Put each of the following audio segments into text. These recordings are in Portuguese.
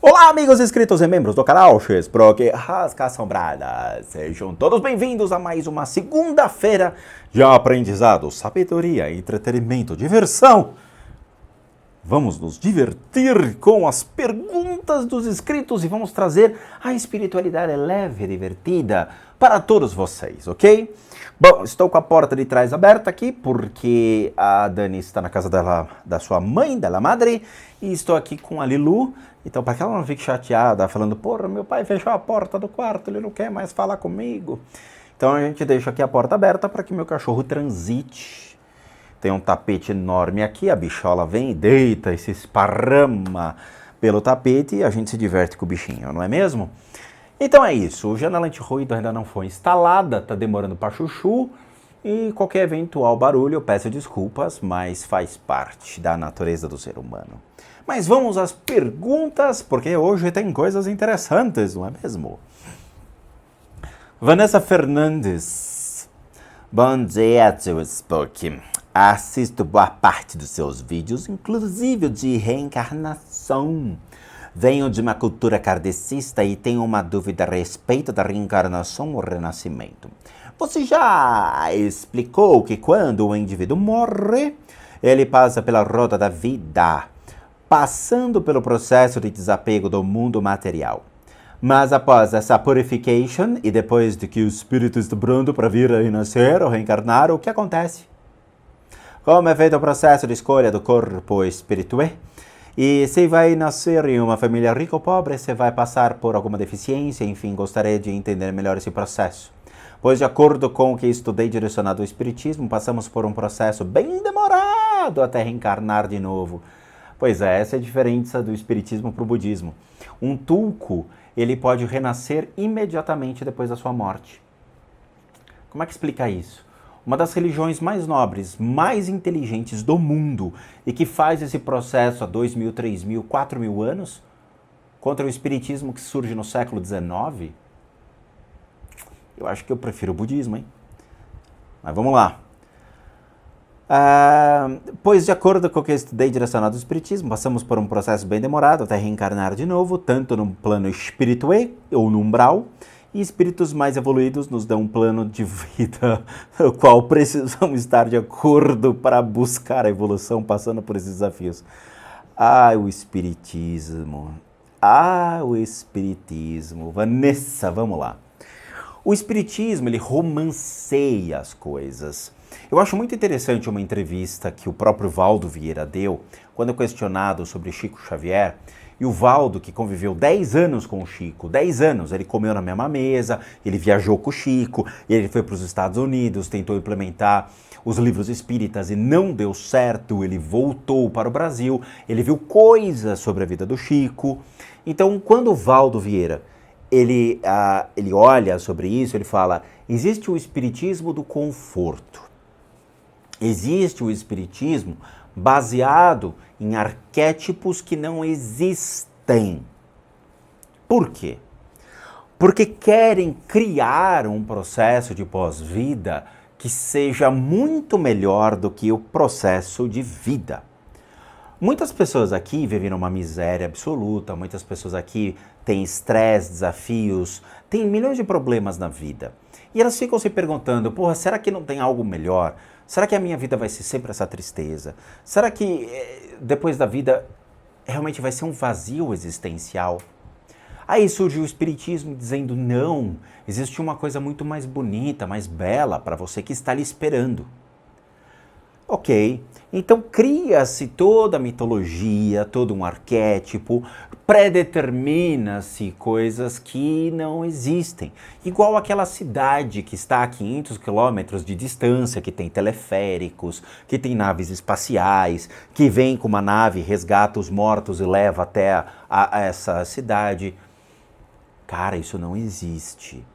Olá, amigos inscritos e membros do canal X-Proc Rasca-Assombrada. Sejam todos bem-vindos a mais uma segunda-feira de aprendizado, sabedoria, entretenimento, diversão. Vamos nos divertir com as perguntas dos inscritos e vamos trazer a espiritualidade leve e divertida para todos vocês, ok? Bom, estou com a porta de trás aberta aqui porque a Dani está na casa dela, da sua mãe, da madre, e estou aqui com a Lilu. Então, para que ela não fique chateada, falando, porra, meu pai fechou a porta do quarto, ele não quer mais falar comigo. Então, a gente deixa aqui a porta aberta para que meu cachorro transite. Tem um tapete enorme aqui, a bichola vem e deita e se esparrama pelo tapete e a gente se diverte com o bichinho, não é mesmo? Então é isso, o janela anti-ruído ainda não foi instalada, tá demorando para chuchu. E qualquer eventual barulho eu peço desculpas, mas faz parte da natureza do ser humano. Mas vamos às perguntas, porque hoje tem coisas interessantes, não é mesmo? Vanessa Fernandes. Bom dia, tio Spock. Assisto boa parte dos seus vídeos, inclusive de reencarnação. Venho de uma cultura kardecista e tenho uma dúvida a respeito da reencarnação ou renascimento. Você já explicou que quando o indivíduo morre, ele passa pela roda da vida, passando pelo processo de desapego do mundo material. Mas após essa purification e depois de que o espírito está pronto para vir a renascer ou reencarnar, o que acontece? Como é feito o processo de escolha do corpo espiritual? E se vai nascer em uma família rica ou pobre, se vai passar por alguma deficiência, enfim, gostaria de entender melhor esse processo. Pois, de acordo com o que estudei direcionado ao Espiritismo, passamos por um processo bem demorado até reencarnar de novo. Pois é, essa é a diferença do Espiritismo para o Budismo. Um tulco, ele pode renascer imediatamente depois da sua morte. Como é que explica isso? Uma das religiões mais nobres, mais inteligentes do mundo e que faz esse processo há 2.000, 3.000, 4.000 anos, contra o Espiritismo que surge no século XIX, eu acho que eu prefiro o budismo, hein? Mas vamos lá. Pois, de acordo com o que eu estudei direcionado ao Espiritismo, passamos por um processo bem demorado até reencarnar de novo, tanto no plano espiritual ou no umbral, e espíritos mais evoluídos nos dão um plano de vida no qual precisamos estar de acordo para buscar a evolução passando por esses desafios. O Espiritismo. O Espiritismo. Vanessa, vamos lá. O Espiritismo, ele romanceia as coisas. Eu acho muito interessante uma entrevista que o próprio Valdo Vieira deu, quando questionado sobre Chico Xavier, e o Valdo, que conviveu 10 anos com o Chico, 10 anos, ele comeu na mesma mesa, ele viajou com o Chico, ele foi para os Estados Unidos, tentou implementar os livros espíritas e não deu certo, ele voltou para o Brasil, ele viu coisas sobre a vida do Chico. Então, quando o Valdo Vieira ele olha sobre isso, ele fala, existe o espiritismo do conforto. Existe o espiritismo baseado em arquétipos que não existem. Por quê? Porque querem criar um processo de pós-vida que seja muito melhor do que o processo de vida. Muitas pessoas aqui vivem numa miséria absoluta, muitas pessoas aqui têm estresse, desafios, têm milhões de problemas na vida. E elas ficam se perguntando, porra, será que não tem algo melhor? Será que a minha vida vai ser sempre essa tristeza? Será que depois da vida realmente vai ser um vazio existencial? Aí surge o Espiritismo dizendo, não, existe uma coisa muito mais bonita, mais bela para você que está lhe esperando. Ok, então cria-se toda a mitologia, todo um arquétipo, predetermina-se coisas que não existem. Igual aquela cidade que está a 500 quilômetros de distância, que tem teleféricos, que tem naves espaciais, que vem com uma nave, resgata os mortos e leva até a essa cidade. Cara, isso não existe,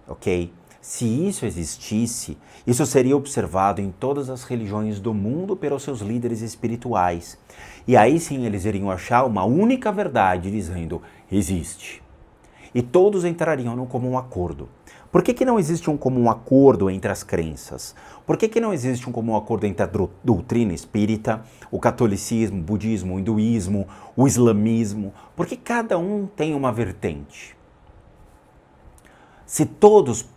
ok? Se isso existisse, isso seria observado em todas as religiões do mundo pelos seus líderes espirituais. E aí sim eles iriam achar uma única verdade dizendo, existe. e todos entrariam num comum acordo. Por que não existe um comum acordo entre as crenças? Por que não existe um comum acordo entre a doutrina espírita, o catolicismo, o budismo, o hinduísmo, o islamismo? Porque cada um tem uma vertente. Se todos,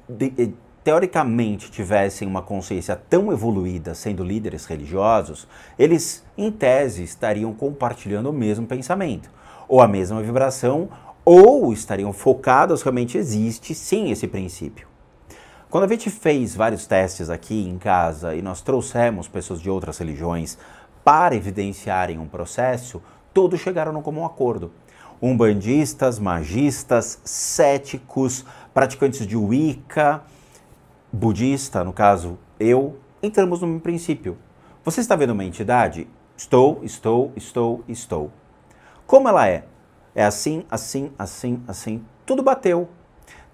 teoricamente, tivessem uma consciência tão evoluída, sendo líderes religiosos, eles, em tese, estariam compartilhando o mesmo pensamento, ou a mesma vibração, ou estariam focados, realmente existe sim esse princípio. Quando a gente fez vários testes aqui em casa e nós trouxemos pessoas de outras religiões para evidenciarem um processo, todos chegaram num comum acordo. Umbandistas, magistas, céticos, praticantes de Wicca, budista, no caso eu, entramos no mesmo princípio. Você está vendo uma entidade? Estou. Como ela é? É assim, assim, assim, assim. Tudo bateu.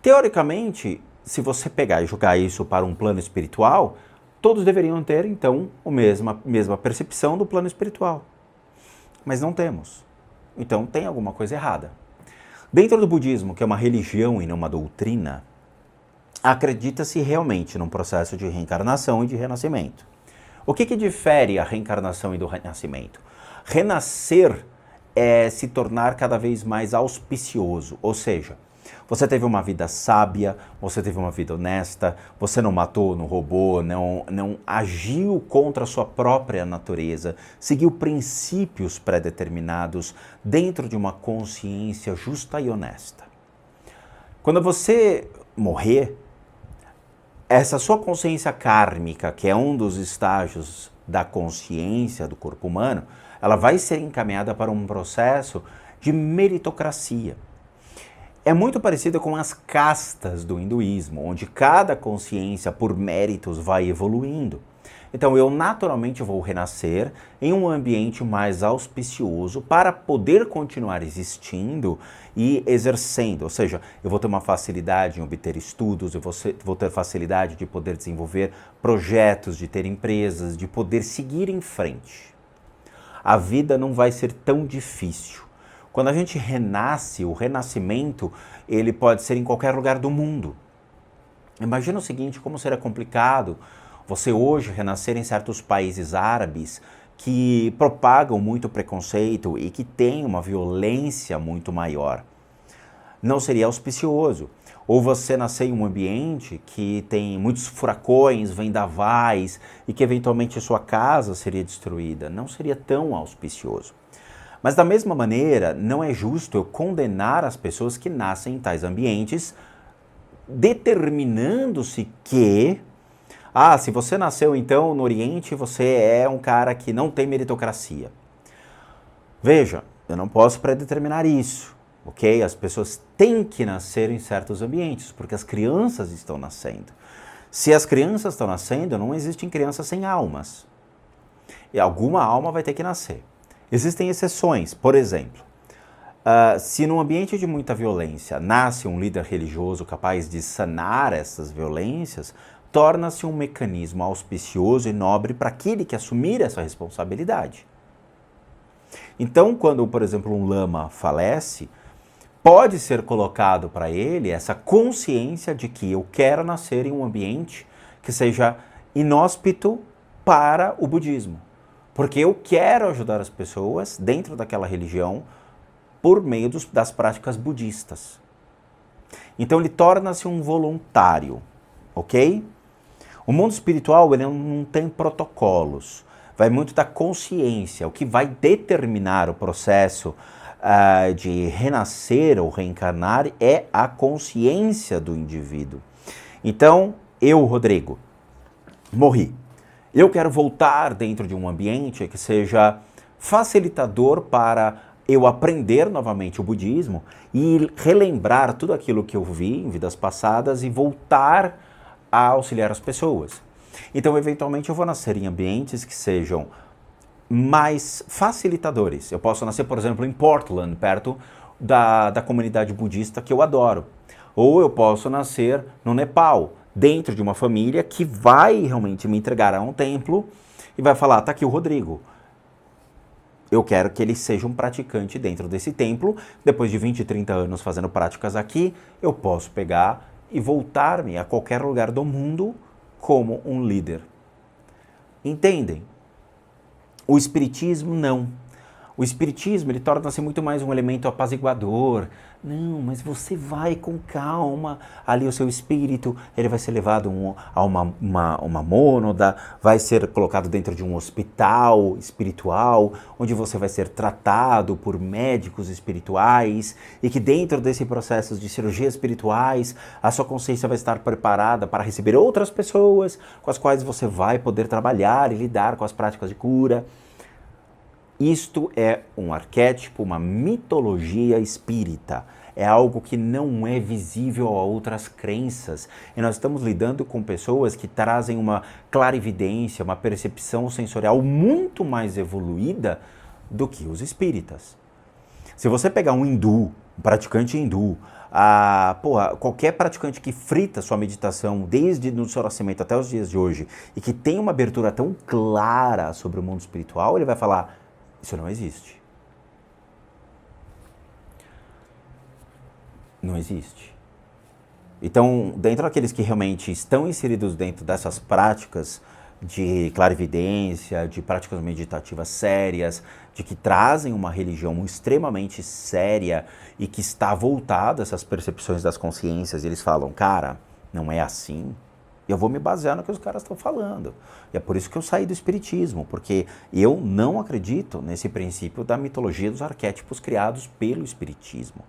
Teoricamente, se você pegar e jogar isso para um plano espiritual, todos deveriam ter, então, a mesma percepção do plano espiritual. Mas não temos. Então, tem alguma coisa errada. Dentro do budismo, que é uma religião e não uma doutrina, acredita-se realmente num processo de reencarnação e de renascimento. O que difere a reencarnação e do renascimento? Renascer é se tornar cada vez mais auspicioso, ou seja, você teve uma vida sábia, você teve uma vida honesta, você não matou, não roubou, não agiu contra a sua própria natureza, seguiu princípios pré-determinados dentro de uma consciência justa e honesta. Quando você morrer, essa sua consciência kármica, que é um dos estágios da consciência do corpo humano, ela vai ser encaminhada para um processo de meritocracia. É muito parecida com as castas do hinduísmo, onde cada consciência, por méritos, vai evoluindo. Então eu naturalmente vou renascer em um ambiente mais auspicioso para poder continuar existindo e exercendo. Ou seja, eu vou ter uma facilidade em obter estudos, eu vou ter facilidade de poder desenvolver projetos, de ter empresas, de poder seguir em frente. A vida não vai ser tão difícil. Quando a gente renasce, o renascimento, ele pode ser em qualquer lugar do mundo. Imagina o seguinte, como seria complicado você hoje renascer em certos países árabes que propagam muito preconceito e que têm uma violência muito maior. Não seria auspicioso. Ou você nascer em um ambiente que tem muitos furacões, vendavais e que eventualmente sua casa seria destruída. Não seria tão auspicioso. Mas da mesma maneira, não é justo eu condenar as pessoas que nascem em tais ambientes, determinando-se que, se você nasceu então no Oriente, você é um cara que não tem meritocracia. Veja, eu não posso predeterminar isso. Ok? As pessoas têm que nascer em certos ambientes, porque as crianças estão nascendo. Se as crianças estão nascendo, não existem crianças sem almas. E alguma alma vai ter que nascer. Existem exceções, por exemplo, se num ambiente de muita violência nasce um líder religioso capaz de sanar essas violências, torna-se um mecanismo auspicioso e nobre para aquele que assumir essa responsabilidade. Então, quando, por exemplo, um lama falece, pode ser colocado para ele essa consciência de que eu quero nascer em um ambiente que seja inóspito para o budismo. Porque eu quero ajudar as pessoas dentro daquela religião por meio das práticas budistas. Então ele torna-se um voluntário, ok? O mundo espiritual ele não tem protocolos, vai muito da consciência. O que vai determinar o processo de renascer ou reencarnar é a consciência do indivíduo. Então, eu, Rodrigo, morri. Eu quero voltar dentro de um ambiente que seja facilitador para eu aprender novamente o budismo e relembrar tudo aquilo que eu vi em vidas passadas e voltar a auxiliar as pessoas. Então, eventualmente, eu vou nascer em ambientes que sejam mais facilitadores. Eu posso nascer, por exemplo, em Portland, perto da comunidade budista que eu adoro. Ou eu posso nascer no Nepal, dentro de uma família que vai realmente me entregar a um templo e vai falar, tá aqui o Rodrigo. Eu quero que ele seja um praticante dentro desse templo. Depois de 20, 30 anos fazendo práticas aqui, eu posso pegar e voltar-me a qualquer lugar do mundo como um líder. Entendem? O espiritismo não. O espiritismo, ele torna-se muito mais um elemento apaziguador. Não, mas você vai com calma, ali o seu espírito, ele vai ser levado a uma mônada, vai ser colocado dentro de um hospital espiritual, onde você vai ser tratado por médicos espirituais, e que dentro desse processo de cirurgias espirituais, a sua consciência vai estar preparada para receber outras pessoas, com as quais você vai poder trabalhar e lidar com as práticas de cura. Isto é um arquétipo, uma mitologia espírita. É algo que não é visível a outras crenças. E nós estamos lidando com pessoas que trazem uma clarividência, uma percepção sensorial muito mais evoluída do que os espíritas. Se você pegar um hindu, um praticante hindu, qualquer praticante que frita sua meditação desde o seu nascimento até os dias de hoje e que tem uma abertura tão clara sobre o mundo espiritual, ele vai falar: isso não existe. Não existe. Então, dentro daqueles que realmente estão inseridos dentro dessas práticas de clarividência, de práticas meditativas sérias, de que trazem uma religião extremamente séria e que está voltada a essas percepções das consciências, e eles falam: cara, não é assim. Eu vou me basear no que os caras estão falando. E é por isso que eu saí do espiritismo, porque eu não acredito nesse princípio da mitologia dos arquétipos criados pelo espiritismo.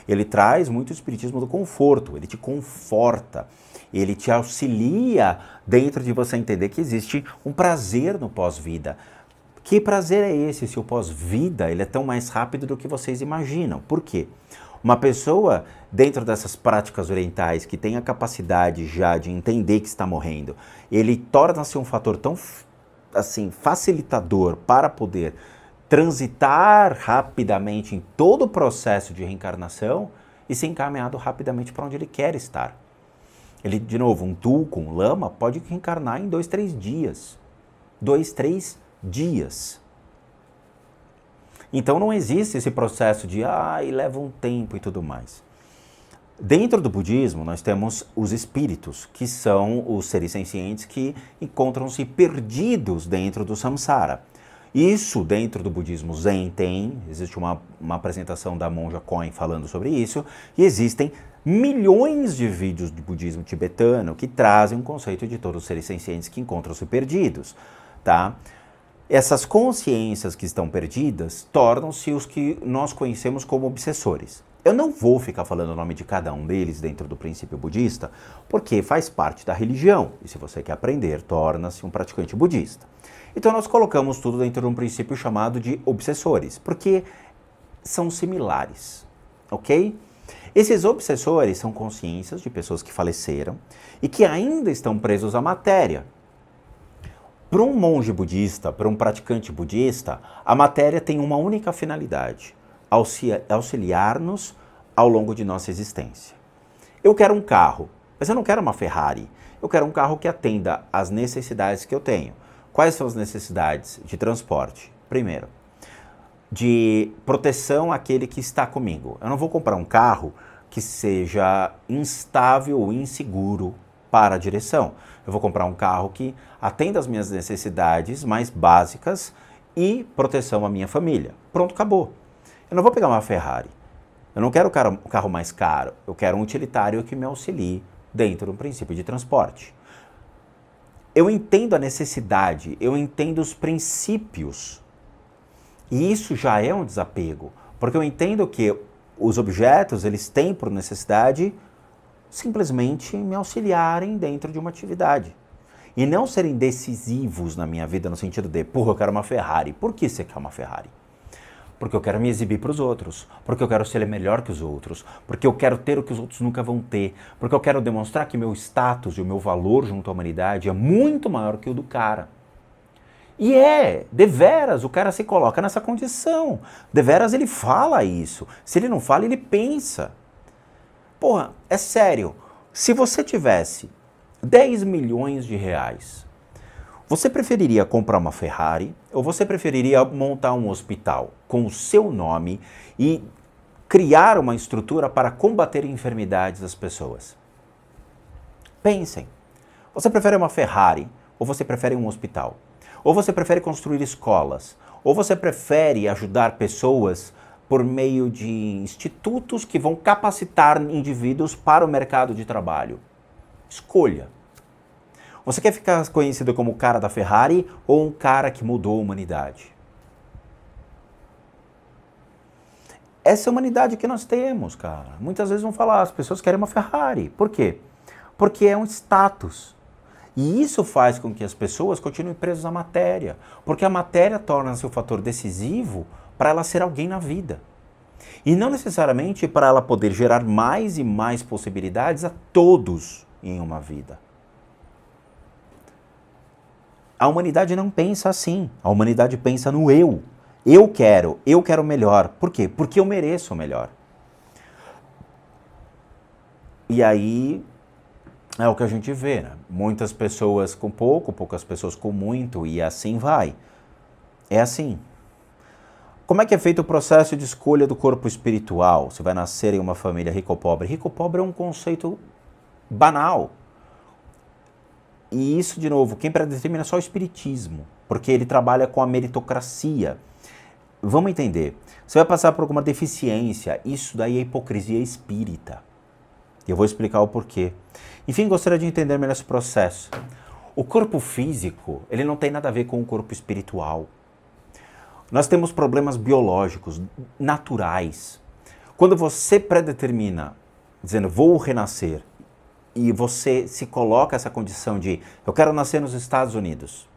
Ele traz muito o espiritismo do conforto, ele te conforta, ele te auxilia dentro de você entender que existe um prazer no pós-vida. Que prazer é esse se o pós-vida ele é tão mais rápido do que vocês imaginam? Por quê? Uma pessoa dentro dessas práticas orientais que tem a capacidade já de entender que está morrendo, ele torna-se um fator tão assim facilitador para poder transitar rapidamente em todo o processo de reencarnação e ser encaminhado rapidamente para onde ele quer estar. Ele, de novo, um tulco, um lama, pode reencarnar em 2, 3 dias. 2, 3 dias. Então não existe esse processo de leva um tempo e tudo mais. Dentro do budismo, nós temos os espíritos, que são os seres sencientes que encontram-se perdidos dentro do samsara. Isso dentro do budismo Zen existe uma apresentação da monja Koen falando sobre isso, e existem milhões de vídeos de budismo tibetano que trazem um conceito de todos os seres sencientes que encontram-se perdidos, tá? Essas consciências que estão perdidas tornam-se os que nós conhecemos como obsessores. Eu não vou ficar falando o nome de cada um deles dentro do princípio budista, porque faz parte da religião, e se você quer aprender, torna-se um praticante budista. Então nós colocamos tudo dentro de um princípio chamado de obsessores, porque são similares, ok? Esses obsessores são consciências de pessoas que faleceram e que ainda estão presos à matéria. Para um monge budista, para um praticante budista, a matéria tem uma única finalidade: auxiliar-nos ao longo de nossa existência. Eu quero um carro, mas eu não quero uma Ferrari. Eu quero um carro que atenda às necessidades que eu tenho. Quais são as necessidades de transporte? Primeiro, de proteção àquele que está comigo. Eu não vou comprar um carro que seja instável ou inseguro para a direção. Eu vou comprar um carro que atenda às minhas necessidades mais básicas e proteção à minha família. Pronto, acabou. Eu não vou pegar uma Ferrari. Eu não quero o carro mais caro. Eu quero um utilitário que me auxilie dentro do princípio de transporte. Eu entendo a necessidade, eu entendo os princípios. E isso já é um desapego, porque eu entendo que os objetos, eles têm por necessidade simplesmente me auxiliarem dentro de uma atividade. E não serem decisivos na minha vida no sentido de, eu quero uma Ferrari. Por que você quer uma Ferrari? Porque eu quero me exibir para os outros, porque eu quero ser melhor que os outros, porque eu quero ter o que os outros nunca vão ter, porque eu quero demonstrar que meu status e o meu valor junto à humanidade é muito maior que o do cara. E deveras, o cara se coloca nessa condição, deveras ele fala isso, se ele não fala, ele pensa. É sério, se você tivesse 10 milhões de reais, Você preferiria comprar uma Ferrari ou você preferiria montar um hospital com o seu nome e criar uma estrutura para combater enfermidades das pessoas? Pensem. Você prefere uma Ferrari ou você prefere um hospital? Ou você prefere construir escolas? Ou você prefere ajudar pessoas por meio de institutos que vão capacitar indivíduos para o mercado de trabalho? Escolha. Você quer ficar conhecido como o cara da Ferrari ou um cara que mudou a humanidade? Essa é a humanidade que nós temos, cara. Muitas vezes vão falar, as pessoas querem uma Ferrari. Por quê? Porque é um status. E isso faz com que as pessoas continuem presas à matéria. Porque a matéria torna-se o fator decisivo para ela ser alguém na vida. E não necessariamente para ela poder gerar mais e mais possibilidades a todos em uma vida. A humanidade não pensa assim. A humanidade pensa no eu. Eu quero melhor. Por quê? Porque eu mereço o melhor. E aí é o que a gente vê, né? Muitas pessoas com pouco, poucas pessoas com muito, e assim vai. É assim. Como é que é feito o processo de escolha do corpo espiritual? Você vai nascer em uma família rico ou pobre? Rico ou pobre é um conceito banal. E isso, de novo, quem predetermina é só o espiritismo, porque ele trabalha com a meritocracia. Vamos entender. Você vai passar por alguma deficiência, isso daí é hipocrisia espírita. Eu vou explicar o porquê. Enfim, gostaria de entender melhor esse processo. O corpo físico, ele não tem nada a ver com o corpo espiritual. Nós temos problemas biológicos, naturais. Quando você predetermina, dizendo, vou renascer, e você se coloca essa condição de, eu quero nascer nos Estados Unidos,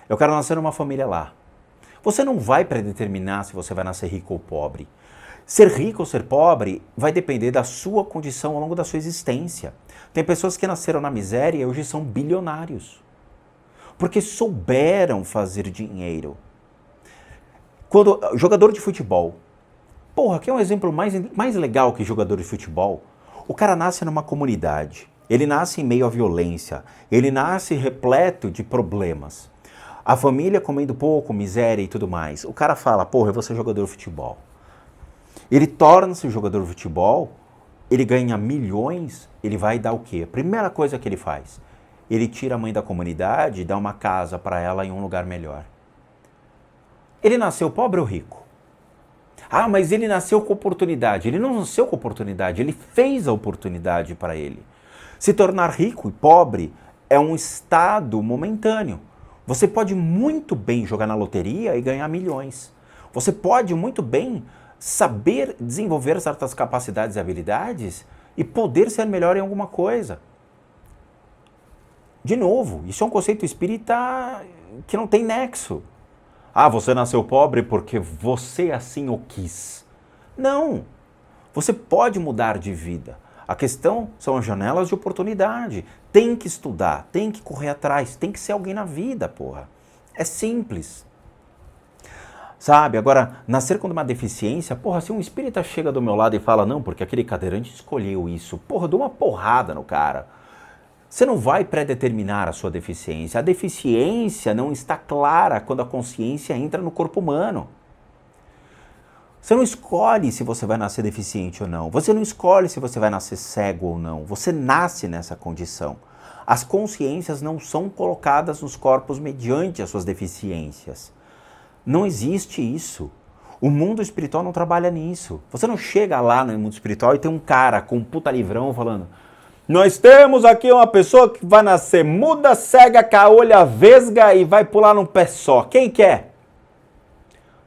eu quero nascer numa família lá. Você não vai predeterminar se você vai nascer rico ou pobre. Ser rico ou ser pobre vai depender da sua condição ao longo da sua existência. Tem pessoas que nasceram na miséria e hoje são bilionários. Porque souberam fazer dinheiro. Quando jogador de futebol. Porra, que é um exemplo mais legal que jogador de futebol. O cara nasce numa comunidade. Ele nasce em meio à violência. Ele nasce repleto de problemas. A família comendo pouco, miséria e tudo mais. O cara fala, porra, eu vou ser jogador de futebol. Ele torna-se jogador de futebol, ele ganha milhões, ele vai dar o quê? A primeira coisa que ele faz, ele tira a mãe da comunidade e dá uma casa para ela em um lugar melhor. Ele nasceu pobre ou rico? Ah, mas ele nasceu com oportunidade. Ele não nasceu com oportunidade, ele fez a oportunidade para ele. Se tornar rico e pobre é um estado momentâneo. Você pode muito bem jogar na loteria e ganhar milhões. Você pode muito bem saber desenvolver certas capacidades e habilidades e poder ser melhor em alguma coisa. De novo, isso é um conceito espírita que não tem nexo. Ah, você nasceu pobre porque você assim o quis. Não, você pode mudar de vida. A questão são as janelas de oportunidade. Tem que estudar, tem que correr atrás, tem que ser alguém na vida, porra. É simples. Sabe, agora, nascer com uma deficiência, porra, se um espírita chega do meu lado e fala, não, porque aquele cadeirante escolheu isso, porra, eu dou uma porrada no cara. Você não vai predeterminar a sua deficiência. A deficiência não está clara quando a consciência entra no corpo humano. Você não escolhe se você vai nascer deficiente ou não. Você não escolhe se você vai nascer cego ou não. Você nasce nessa condição. As consciências não são colocadas nos corpos mediante as suas deficiências. Não existe isso. O mundo espiritual não trabalha nisso. Você não chega lá no mundo espiritual e tem um cara com um puta livrão falando, nós temos aqui uma pessoa que vai nascer muda, cega, caolha, vesga e vai pular num pé só. Quem quer?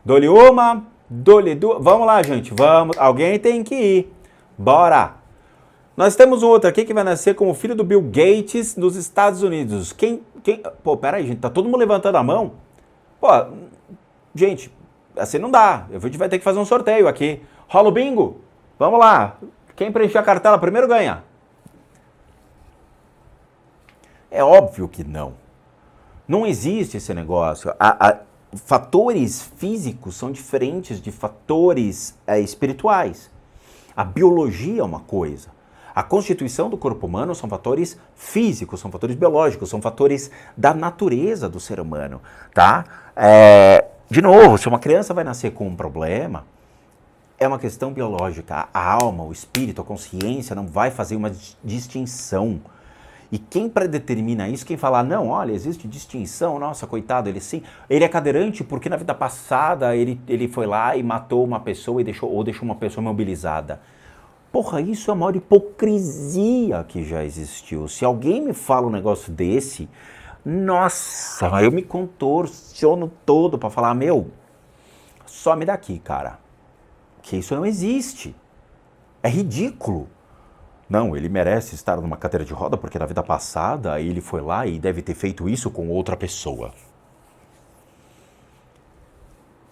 Dou-lhe uma, dou-lhe duas. Vamos lá, gente, vamos. Alguém tem que ir. Bora. Nós temos um outro aqui que vai nascer como filho do Bill Gates nos Estados Unidos. Quem? Pô, peraí, gente, tá todo mundo levantando a mão? Pô, gente, assim não dá. A gente vai ter que fazer um sorteio aqui. Rola o bingo? Vamos lá. Quem preencher a cartela primeiro ganha. É óbvio que não. Não existe esse negócio. Fatores físicos são diferentes de fatores espirituais. A biologia é uma coisa. A constituição do corpo humano são fatores físicos, são fatores biológicos, são fatores da natureza do ser humano, tá? De novo, se uma criança vai nascer com um problema, é uma questão biológica. A alma, o espírito, a consciência não vai fazer uma distinção. E quem predetermina isso, quem fala, não, olha, existe distinção, nossa, coitado, ele é cadeirante porque na vida passada ele foi lá e matou uma pessoa ou deixou uma pessoa imobilizada. Porra, isso é a maior hipocrisia que já existiu. Se alguém me fala um negócio desse, nossa, eu me contorciono todo pra falar, meu, some daqui, cara. Que isso não existe. É ridículo. Não, ele merece estar numa cadeira de roda porque na vida passada ele foi lá e deve ter feito isso com outra pessoa.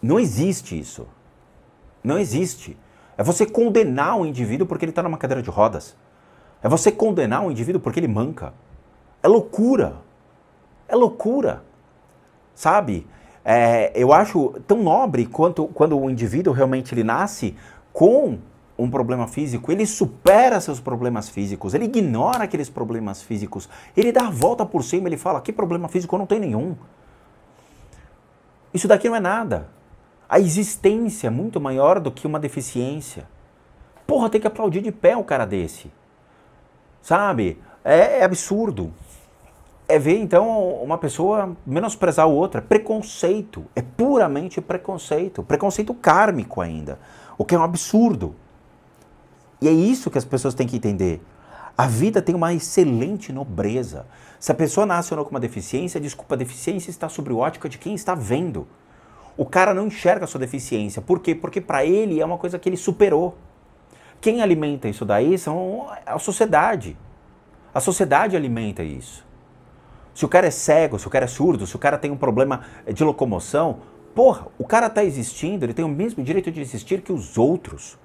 Não existe isso. Não existe. É você condenar um indivíduo porque ele está numa cadeira de rodas. É você condenar um indivíduo porque ele manca. É loucura. É loucura. Sabe? Eu acho tão nobre quanto quando o indivíduo realmente ele nasce com um problema físico, ele supera seus problemas físicos, ele ignora aqueles problemas físicos, ele dá a volta por cima, ele fala, que problema físico? Eu não tenho nenhum. Isso daqui não é nada. A existência é muito maior do que uma deficiência. Porra, tem que aplaudir de pé um cara desse. Sabe? É absurdo. É ver, então, uma pessoa menosprezar o outro. É preconceito. É puramente preconceito. Preconceito kármico ainda. O que é um absurdo. E é isso que as pessoas têm que entender. A vida tem uma excelente nobreza. Se a pessoa nasce ou não com uma deficiência, desculpa, a deficiência está sob a ótica de quem está vendo. O cara não enxerga a sua deficiência. Por quê? Porque para ele é uma coisa que ele superou. Quem alimenta isso daí são a sociedade. A sociedade alimenta isso. Se o cara é cego, se o cara é surdo, se o cara tem um problema de locomoção, porra, o cara está existindo, ele tem o mesmo direito de existir que os outros.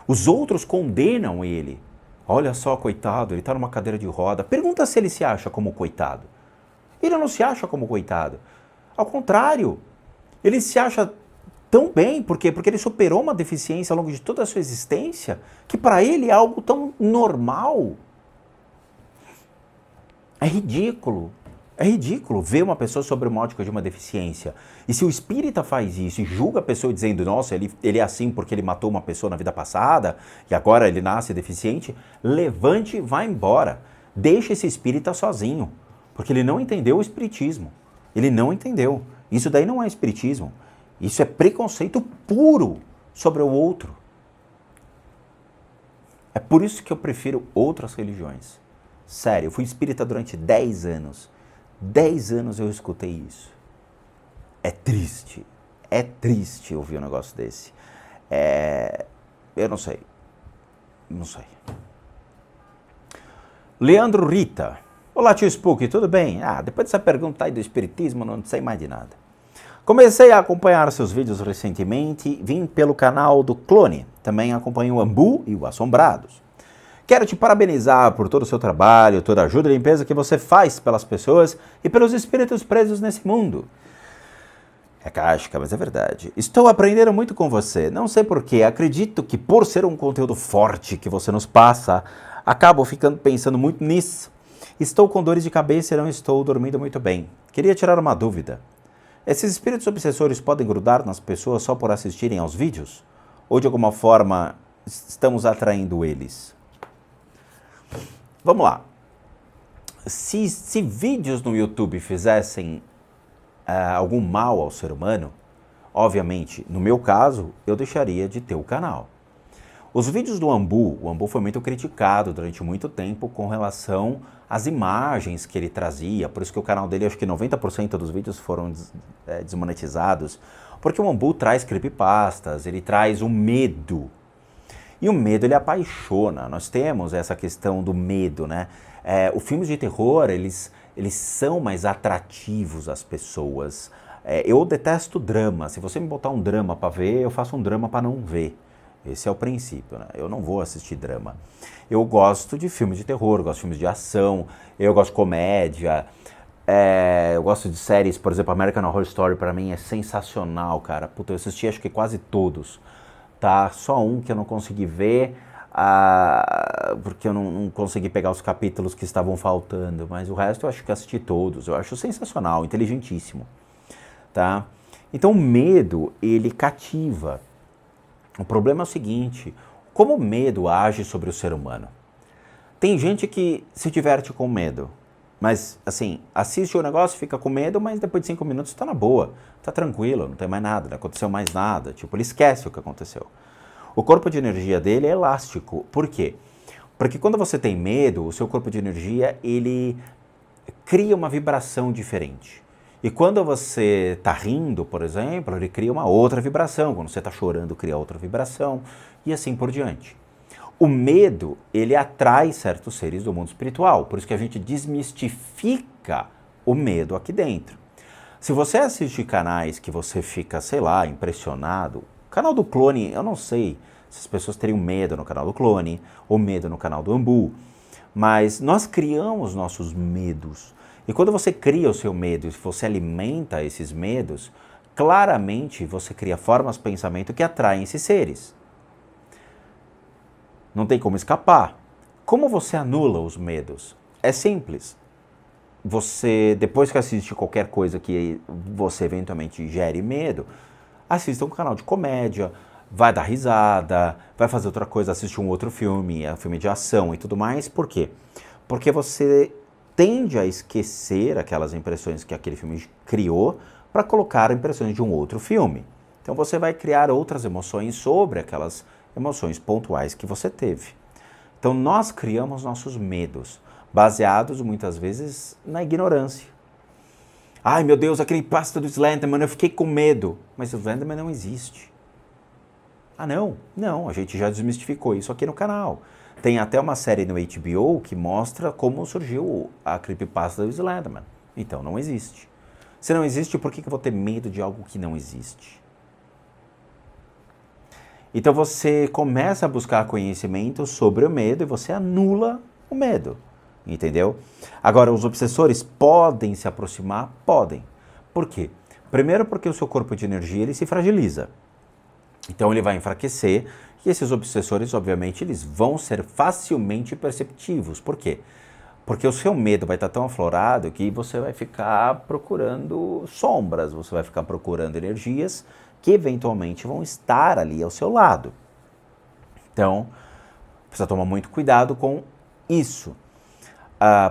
Os outros condenam ele. Olha só, coitado, ele está numa cadeira de roda. Pergunta se ele se acha como coitado. Ele não se acha como coitado. Ao contrário, ele se acha tão bem, por quê? Porque ele superou uma deficiência ao longo de toda a sua existência, que para ele é algo tão normal. É ridículo. É ridículo ver uma pessoa sob uma ótica de uma deficiência. E se o espírita faz isso e julga a pessoa dizendo, nossa, ele é assim porque ele matou uma pessoa na vida passada e agora ele nasce deficiente, levante e vá embora. Deixa esse espírita sozinho, porque ele não entendeu o espiritismo. Ele não entendeu. Isso daí não é espiritismo. Isso é preconceito puro sobre o outro. É por isso que eu prefiro outras religiões. Sério, eu fui espírita durante 10 anos. 10 anos eu escutei isso. É triste ouvir um negócio desse. Eu não sei. Não sei. Leandro Rita. Olá, tio Spook, tudo bem? Depois dessa pergunta aí do espiritismo, não sei mais de nada. Comecei a acompanhar seus vídeos recentemente, vim pelo canal do Clone. Também acompanho o Ambu e o Assombrados. Quero te parabenizar por todo o seu trabalho, toda a ajuda e limpeza que você faz pelas pessoas e pelos espíritos presos nesse mundo. É casca, mas é verdade. Estou aprendendo muito com você. Não sei porquê, acredito que por ser um conteúdo forte que você nos passa, acabo ficando pensando muito nisso. Estou com dores de cabeça e não estou dormindo muito bem. Queria tirar uma dúvida. Esses espíritos obsessores podem grudar nas pessoas só por assistirem aos vídeos? Ou de alguma forma estamos atraindo eles? Vamos lá. Se vídeos no YouTube fizessem algum mal ao ser humano, obviamente, no meu caso, eu deixaria de ter o canal. Os vídeos do Ambu, o Ambu foi muito criticado durante muito tempo com relação às imagens que ele trazia, por isso que o canal dele, acho que 90% dos vídeos foram desmonetizados, porque o Ambu traz creepypastas, ele traz o medo. E o medo, ele apaixona. Nós temos essa questão do medo, né? Os filmes de terror, eles são mais atrativos às pessoas. Eu detesto drama. Se você me botar um drama para ver, eu faço um drama para não ver. Esse é o princípio, né? Eu não vou assistir drama. Eu gosto de filmes de terror, eu gosto de filmes de ação, eu gosto de comédia, eu gosto de séries, por exemplo, American Horror Story para mim é sensacional, cara. Puta, eu assisti acho que quase todos. Tá? Só um que eu não consegui ver, porque eu não consegui pegar os capítulos que estavam faltando, mas o resto eu acho que assisti todos. Eu acho sensacional, inteligentíssimo, tá? Então o medo, ele cativa. O problema é o seguinte, como o medo age sobre o ser humano? Tem gente que se diverte com medo, mas assim, assiste o negócio, fica com medo, mas depois de 5 minutos tá na boa, tá tranquilo, não tem mais nada, não aconteceu mais nada, tipo, ele esquece o que aconteceu. O corpo de energia dele é elástico. Por quê? Porque quando você tem medo, o seu corpo de energia, ele cria uma vibração diferente. E quando você está rindo, por exemplo, ele cria uma outra vibração. Quando você está chorando, cria outra vibração. E assim por diante. O medo, ele atrai certos seres do mundo espiritual. Por isso que a gente desmistifica o medo aqui dentro. Se você assiste canais que você fica, sei lá, impressionado, o canal do Clone, eu não sei se as pessoas teriam medo no canal do Clone ou medo no canal do Ambu, mas nós criamos nossos medos. E quando você cria o seu medo e você alimenta esses medos, claramente você cria formas de pensamento que atraem esses seres. Não tem como escapar. Como você anula os medos? É simples. Você, depois que assiste qualquer coisa que você eventualmente gere medo, assista um canal de comédia, vai dar risada, vai fazer outra coisa, assistir um outro filme, filme de ação e tudo mais. Por quê? Porque você tende a esquecer aquelas impressões que aquele filme criou para colocar impressões de um outro filme. Então você vai criar outras emoções sobre aquelas emoções pontuais que você teve. Então nós criamos nossos medos, baseados muitas vezes na ignorância. Ai meu Deus, aquele pasta do Slenderman, eu fiquei com medo. Mas o Slenderman não existe. Ah não? Não, a gente já desmistificou isso aqui no canal. Tem até uma série no HBO que mostra como surgiu a creepypasta do Slenderman. Então não existe. Se não existe, por que eu vou ter medo de algo que não existe? Então você começa a buscar conhecimento sobre o medo e você anula o medo. Entendeu? Agora, os obsessores podem se aproximar? Podem. Por quê? Primeiro porque o seu corpo de energia ele se fragiliza. Então ele vai enfraquecer e esses obsessores, obviamente, eles vão ser facilmente perceptivos. Por quê? Porque o seu medo vai estar tão aflorado que você vai ficar procurando sombras, você vai ficar procurando energias que eventualmente vão estar ali ao seu lado. Então, precisa tomar muito cuidado com isso.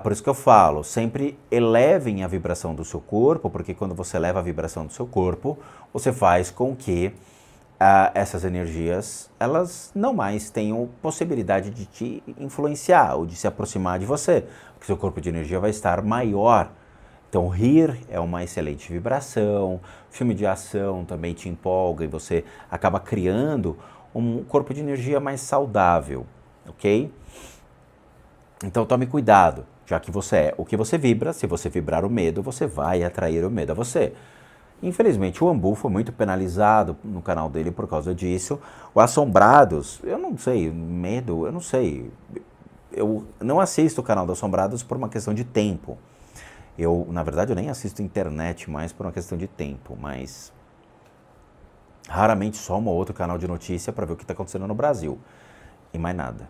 Por isso que eu falo, sempre elevem a vibração do seu corpo, porque quando você eleva a vibração do seu corpo, você faz com que essas energias, elas não mais tenham possibilidade de te influenciar ou de se aproximar de você, porque seu corpo de energia vai estar maior. Então, rir é uma excelente vibração, filme de ação também te empolga e você acaba criando um corpo de energia mais saudável, ok? Então tome cuidado, já que você é o que você vibra, se você vibrar o medo, você vai atrair o medo a você. Infelizmente o Ambu foi muito penalizado no canal dele por causa disso. O Assombrados, eu não sei, medo, eu não sei. Eu não assisto o canal do Assombrados por uma questão de tempo. Na verdade, eu nem assisto internet mais por uma questão de tempo, mas raramente só um ou outro canal de notícia para ver o que está acontecendo no Brasil. E mais nada.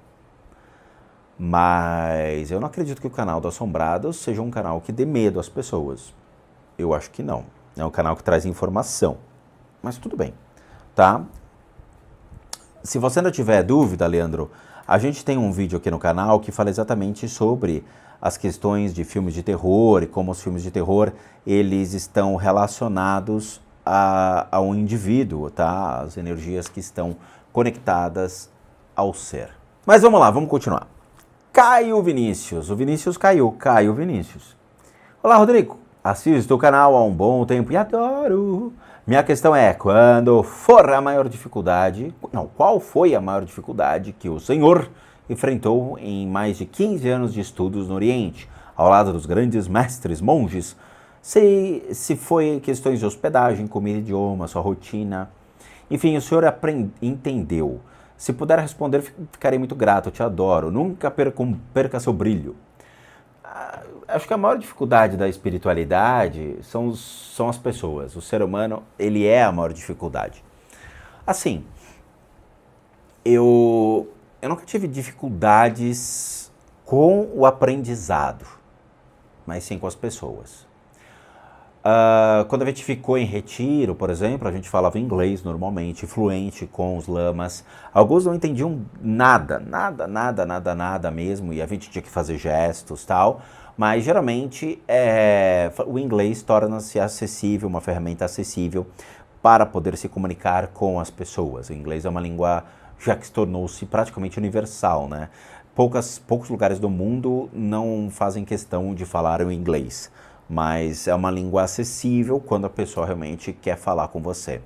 Mas eu não acredito que o canal do Assombrados seja um canal que dê medo às pessoas. Eu acho que não. É um canal que traz informação. Mas tudo bem, tá? Se você ainda tiver dúvida, Leandro, a gente tem um vídeo aqui no canal que fala exatamente sobre as questões de filmes de terror e como os filmes de terror, eles estão relacionados a um indivíduo, tá? As energias que estão conectadas ao ser. Mas vamos lá, vamos continuar. Caio Vinícius. O Vinícius caiu. Caio Vinícius. Olá, Rodrigo. Assisto o canal há um bom tempo e adoro. Minha questão é, quando for a maior dificuldade... Não, qual foi a maior dificuldade que o senhor enfrentou em mais de 15 anos de estudos no Oriente, ao lado dos grandes mestres monges? Se foi questões de hospedagem, comida, idioma, sua rotina... Enfim, o senhor entendeu. Se puder responder, ficarei muito grato, eu te adoro. Nunca perca seu brilho. Acho que a maior dificuldade da espiritualidade são as pessoas. O ser humano, ele é a maior dificuldade. Assim, eu eu nunca tive dificuldades com o aprendizado, mas sim com as pessoas. Quando a gente ficou em retiro, por exemplo, a gente falava inglês normalmente, fluente com os lamas. Alguns não entendiam nada mesmo, e a gente tinha que fazer gestos e tal. Mas geralmente o inglês torna-se acessível, uma ferramenta acessível para poder se comunicar com as pessoas. O inglês é uma língua já que tornou-se praticamente universal, né? Poucos lugares do mundo não fazem questão de falar o inglês, mas é uma língua acessível quando a pessoa realmente quer falar com você.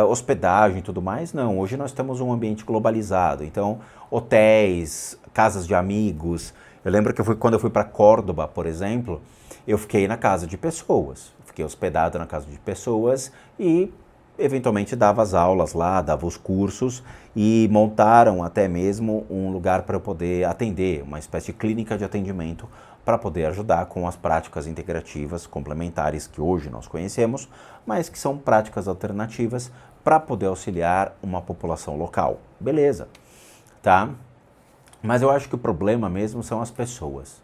Hospedagem e tudo mais, não. Hoje nós temos um ambiente globalizado, então hotéis, casas de amigos. Eu lembro que quando eu fui para Córdoba, por exemplo, eu fiquei na casa de pessoas, fiquei hospedado na casa de pessoas e eventualmente dava as aulas lá, dava os cursos e montaram até mesmo um lugar para eu poder atender, uma espécie de clínica de atendimento para poder ajudar com as práticas integrativas complementares que hoje nós conhecemos, mas que são práticas alternativas para poder auxiliar uma população local. Beleza, tá? Mas eu acho que o problema mesmo são as pessoas.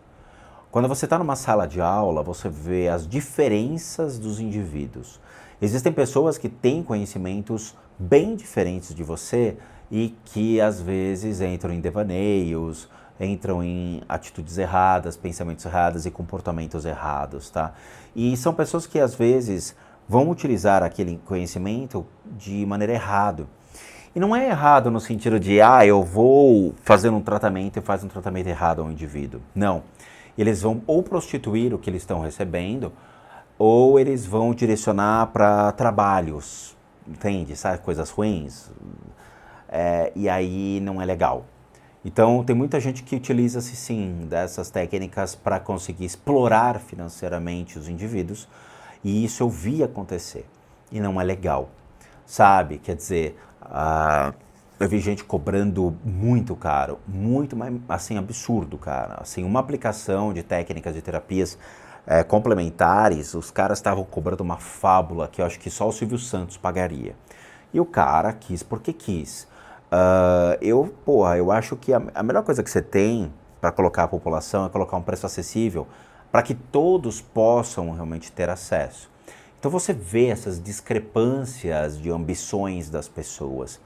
Quando você está numa sala de aula, você vê as diferenças dos indivíduos. Existem pessoas que têm conhecimentos bem diferentes de você e que às vezes entram em devaneios, entram em atitudes erradas, pensamentos errados e comportamentos errados, tá? E são pessoas que às vezes vão utilizar aquele conhecimento de maneira errada. E não é errado no sentido de, eu vou fazer um tratamento e faz um tratamento errado ao indivíduo. Não. Eles vão ou prostituir o que eles estão recebendo, ou eles vão direcionar para trabalhos, entende? Sabe, coisas ruins. E aí não é legal. Então tem muita gente que utiliza-se sim dessas técnicas para conseguir explorar financeiramente os indivíduos, e isso eu vi acontecer, e não é legal, sabe? Quer dizer, eu vi gente cobrando muito caro, muito, mas assim, absurdo, cara. Assim, uma aplicação de técnicas de terapias complementares, os caras estavam cobrando uma fábula que eu acho que só o Silvio Santos pagaria. E o cara quis porque quis. Eu acho que a melhor coisa que você tem para colocar a população é colocar um preço acessível para que todos possam realmente ter acesso. Então você vê essas discrepâncias de ambições das pessoas.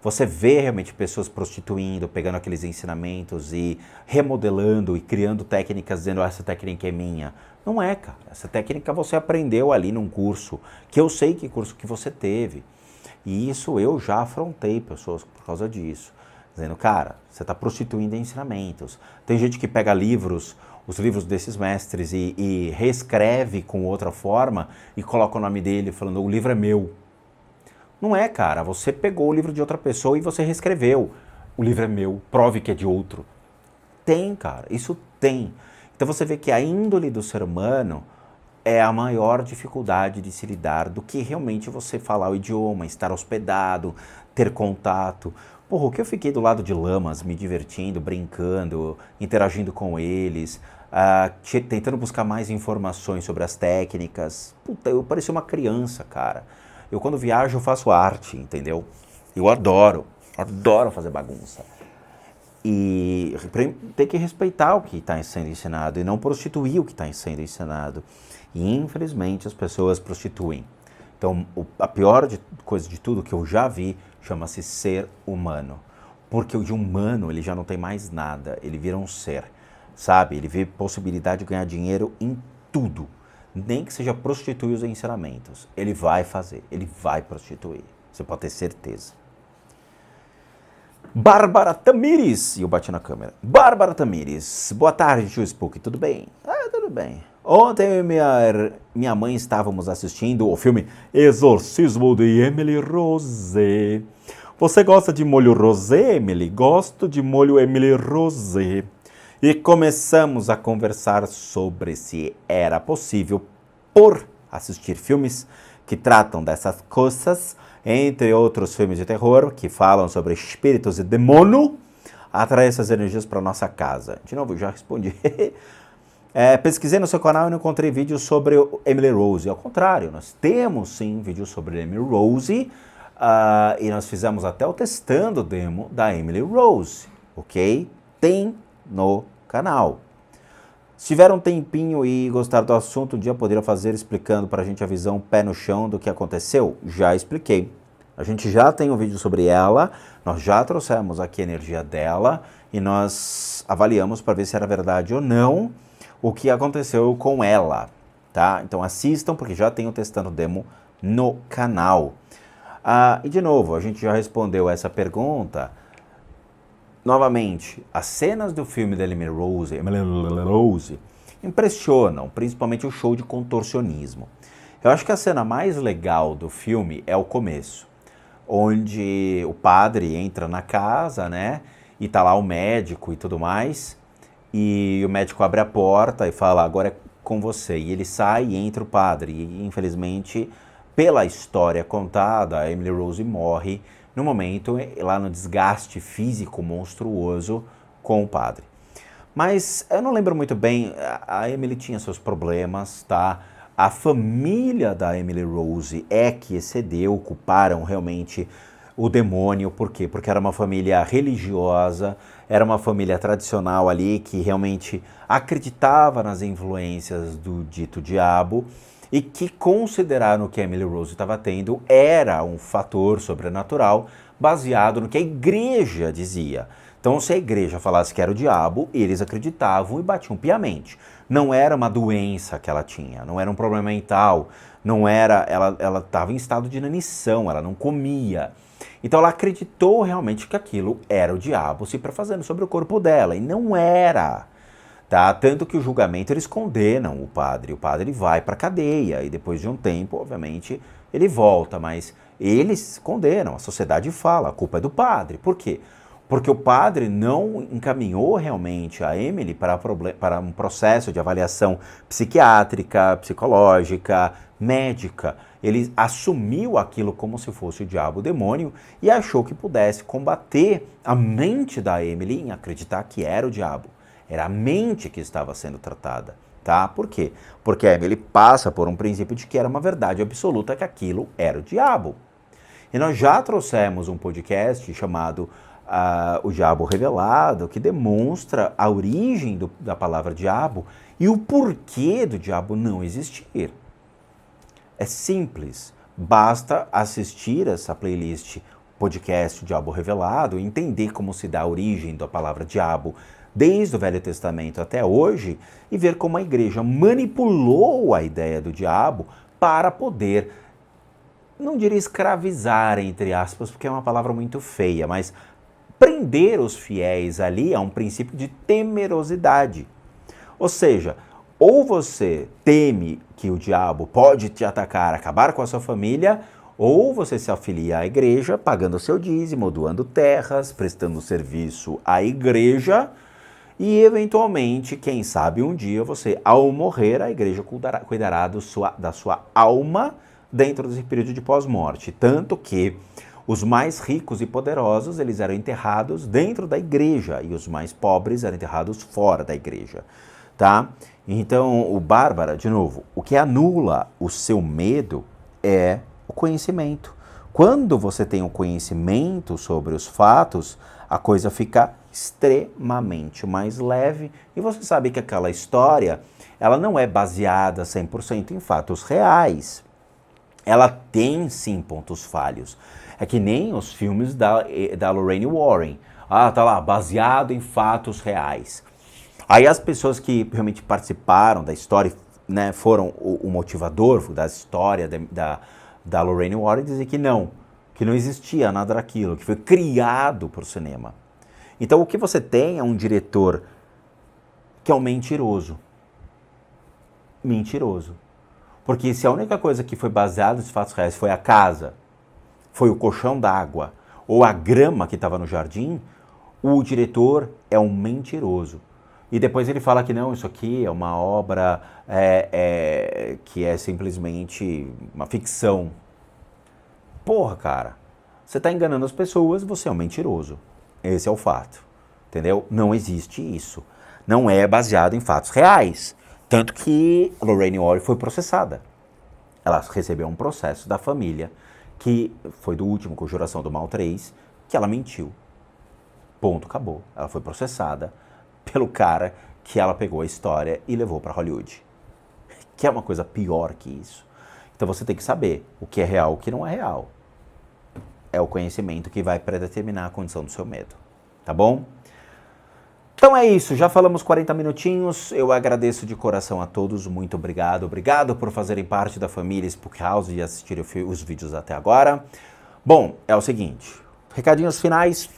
Você vê realmente pessoas prostituindo, pegando aqueles ensinamentos e remodelando e criando técnicas dizendo, essa técnica é minha. Não é, cara. Essa técnica você aprendeu ali num curso, que eu sei que curso que você teve. E isso eu já afrontei pessoas por causa disso. Dizendo, cara, você está prostituindo ensinamentos. Tem gente que pega livros, os livros desses mestres e reescreve com outra forma e coloca o nome dele falando, o livro é meu. Não é, cara. Você pegou o livro de outra pessoa e você reescreveu. O livro é meu, prove que é de outro. Tem, cara. Isso tem. Então você vê que a índole do ser humano é a maior dificuldade de se lidar do que realmente você falar o idioma, estar hospedado, ter contato. Porra, o que eu fiquei do lado de lamas, me divertindo, brincando, interagindo com eles, tentando buscar mais informações sobre as técnicas. Puta, eu parecia uma criança, cara. Eu quando viajo eu faço arte, entendeu? Eu adoro fazer bagunça. E tem que respeitar o que está sendo ensinado e não prostituir o que está sendo ensinado. E infelizmente as pessoas prostituem. Então a pior coisa de tudo que eu já vi chama-se ser humano. Porque o de humano ele já não tem mais nada, ele vira um ser, sabe? Ele vê possibilidade de ganhar dinheiro em tudo. Nem que seja prostituir os ensinamentos. Ele vai fazer, ele vai prostituir. Você pode ter certeza. Bárbara Tamires. E eu bati na câmera. Bárbara Tamires. Boa tarde, tio Spook. Tudo bem? Tudo bem. Ontem eu e minha mãe estávamos assistindo o filme Exorcismo de Emily Rose. Você gosta de molho rosé, Emily? Gosto de molho Emily Rose. E começamos a conversar sobre se era possível, por assistir filmes que tratam dessas coisas, entre outros filmes de terror que falam sobre espíritos e demônio, atrair essas energias para nossa casa. De novo, eu já respondi. Pesquisei no seu canal e não encontrei vídeos sobre Emily Rose. Ao contrário, nós temos sim vídeos sobre Emily Rose. E nós fizemos até o testando demo da Emily Rose, ok? Tem no canal. Se tiver um tempinho e gostar do assunto, um dia poderia fazer explicando pra gente a visão pé no chão do que aconteceu? Já expliquei. A gente já tem um vídeo sobre ela, nós já trouxemos aqui a energia dela e nós avaliamos para ver se era verdade ou não o que aconteceu com ela, tá? Então assistam porque já tem o testando demo no canal. E de novo, a gente já respondeu essa pergunta. Novamente, as cenas do filme da Emily Rose impressionam, principalmente o show de contorcionismo. Eu acho que a cena mais legal do filme é o começo, onde o padre entra na casa, né, e tá lá o médico e tudo mais, e o médico abre a porta e fala, agora é com você, e ele sai e entra o padre, e infelizmente, pela história contada, a Emily Rose morre no momento, lá no desgaste físico monstruoso com o padre. Mas eu não lembro muito bem, a Emily tinha seus problemas, tá? A família da Emily Rose é que excedeu, culparam realmente o demônio. Por quê? Porque era uma família religiosa, era uma família tradicional ali que realmente acreditava nas influências do dito diabo e que consideraram que a Emily Rose estava tendo era um fator sobrenatural baseado no que a igreja dizia. Então, se a igreja falasse que era o diabo, eles acreditavam e batiam piamente. Não era uma doença que ela tinha, não era um problema mental, não era, ela estava em estado de inanição, ela não comia. Então ela acreditou realmente que aquilo era o diabo se fazendo sobre o corpo dela, e não era. Tá? Tanto que o julgamento eles condenam o padre vai para a cadeia e depois de um tempo, obviamente, ele volta, mas eles condenam, a sociedade fala, a culpa é do padre. Por quê? Porque o padre não encaminhou realmente a Emily para um processo de avaliação psiquiátrica, psicológica, médica. Ele assumiu aquilo como se fosse o diabo, o demônio, e achou que pudesse combater a mente da Emily em acreditar que era o diabo. Era a mente que estava sendo tratada, tá? Por quê? Porque a Emily passa por um princípio de que era uma verdade absoluta que aquilo era o diabo. E nós já trouxemos um podcast chamado O Diabo Revelado, que demonstra a origem da palavra diabo e o porquê do diabo não existir. É simples, basta assistir essa playlist podcast O Diabo Revelado e entender como se dá a origem da palavra diabo desde o Velho Testamento até hoje e ver como a igreja manipulou a ideia do diabo para poder, não diria escravizar, entre aspas, porque é uma palavra muito feia, mas prender os fiéis ali a um princípio de temerosidade. Ou seja, ou você teme que o diabo pode te atacar, acabar com a sua família, ou você se afilia à igreja, pagando o seu dízimo, doando terras, prestando serviço à igreja, e eventualmente, quem sabe um dia você, ao morrer, a igreja cuidará da sua alma dentro desse período de pós-morte. Tanto que os mais ricos e poderosos, eles eram enterrados dentro da igreja e os mais pobres eram enterrados fora da igreja, tá? Então, o Bárbara, de novo, o que anula o seu medo é o conhecimento. Quando você tem o conhecimento sobre os fatos, a coisa fica extremamente mais leve e você sabe que aquela história, ela não é baseada 100% em fatos reais. Ela tem sim pontos falhos. É que nem os filmes da Lorraine Warren. Tá lá, baseado em fatos reais. Aí as pessoas que realmente participaram da história, né, foram o motivador da história da Lorraine Warren, dizem que não existia nada daquilo, que foi criado por cinema. Então o que você tem é um diretor que é um mentiroso. Mentiroso. Porque se a única coisa que foi baseada nos fatos reais foi a casa, foi o colchão d'água ou a grama que estava no jardim, o diretor é um mentiroso. E depois ele fala que não, isso aqui é uma obra que é simplesmente uma ficção. Porra, cara, você está enganando as pessoas, você é um mentiroso. Esse é o fato, entendeu? Não existe isso. Não é baseado em fatos reais. Tanto que Lorraine Warren foi processada. Ela recebeu um processo da família que foi do último Conjuração do Mal 3, que ela mentiu. Ponto, acabou. Ela foi processada pelo cara que ela pegou a história e levou para Hollywood. Que é uma coisa pior que isso. Então você tem que saber o que é real e o que não é real. É o conhecimento que vai predeterminar a condição do seu medo. Tá bom? Então é isso, já falamos 40 minutinhos, eu agradeço de coração a todos, muito obrigado. Obrigado por fazerem parte da família Spook House e assistirem os vídeos até agora. Bom, é o seguinte, recadinhos finais,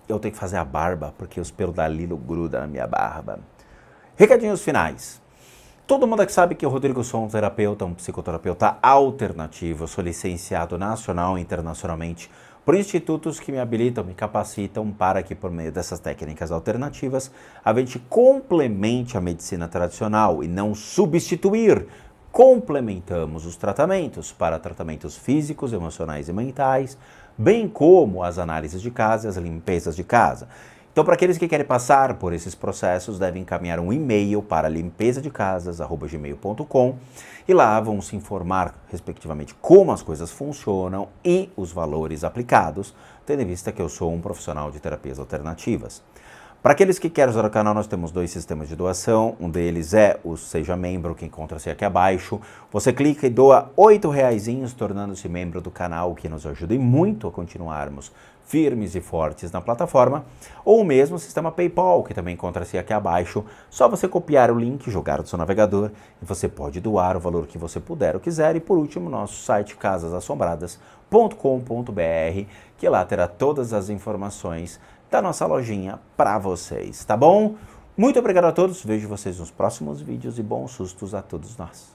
eu tenho que fazer a barba, porque os pelos da Lilo grudam na minha barba. Recadinhos finais. Todo mundo aqui sabe que o Rodrigo sou um terapeuta, um psicoterapeuta alternativo, eu sou licenciado nacional e internacionalmente por institutos que me habilitam, me capacitam para que, por meio dessas técnicas alternativas, a gente complemente a medicina tradicional e não substituir. Complementamos os tratamentos para tratamentos físicos, emocionais e mentais, bem como as análises de casa e as limpezas de casa. Então, para aqueles que querem passar por esses processos, devem encaminhar um e-mail para limpezadecasas@gmail.com e lá vão se informar, respectivamente, como as coisas funcionam e os valores aplicados, tendo em vista que eu sou um profissional de terapias alternativas. Para aqueles que querem usar o canal, nós temos 2 sistemas de doação. Um deles é o Seja Membro, que encontra-se aqui abaixo. Você clica e doa R$8, tornando-se membro do canal, o que nos ajuda muito a continuarmos firmes e fortes na plataforma. Ou mesmo o sistema PayPal, que também encontra-se aqui abaixo. Só você copiar o link, jogar no seu navegador e você pode doar o valor que você puder ou quiser. E por último, nosso site casasassombradas.com.br, que lá terá todas as informações da nossa lojinha para vocês, tá bom? Muito obrigado a todos, vejo vocês nos próximos vídeos e bons sustos a todos nós.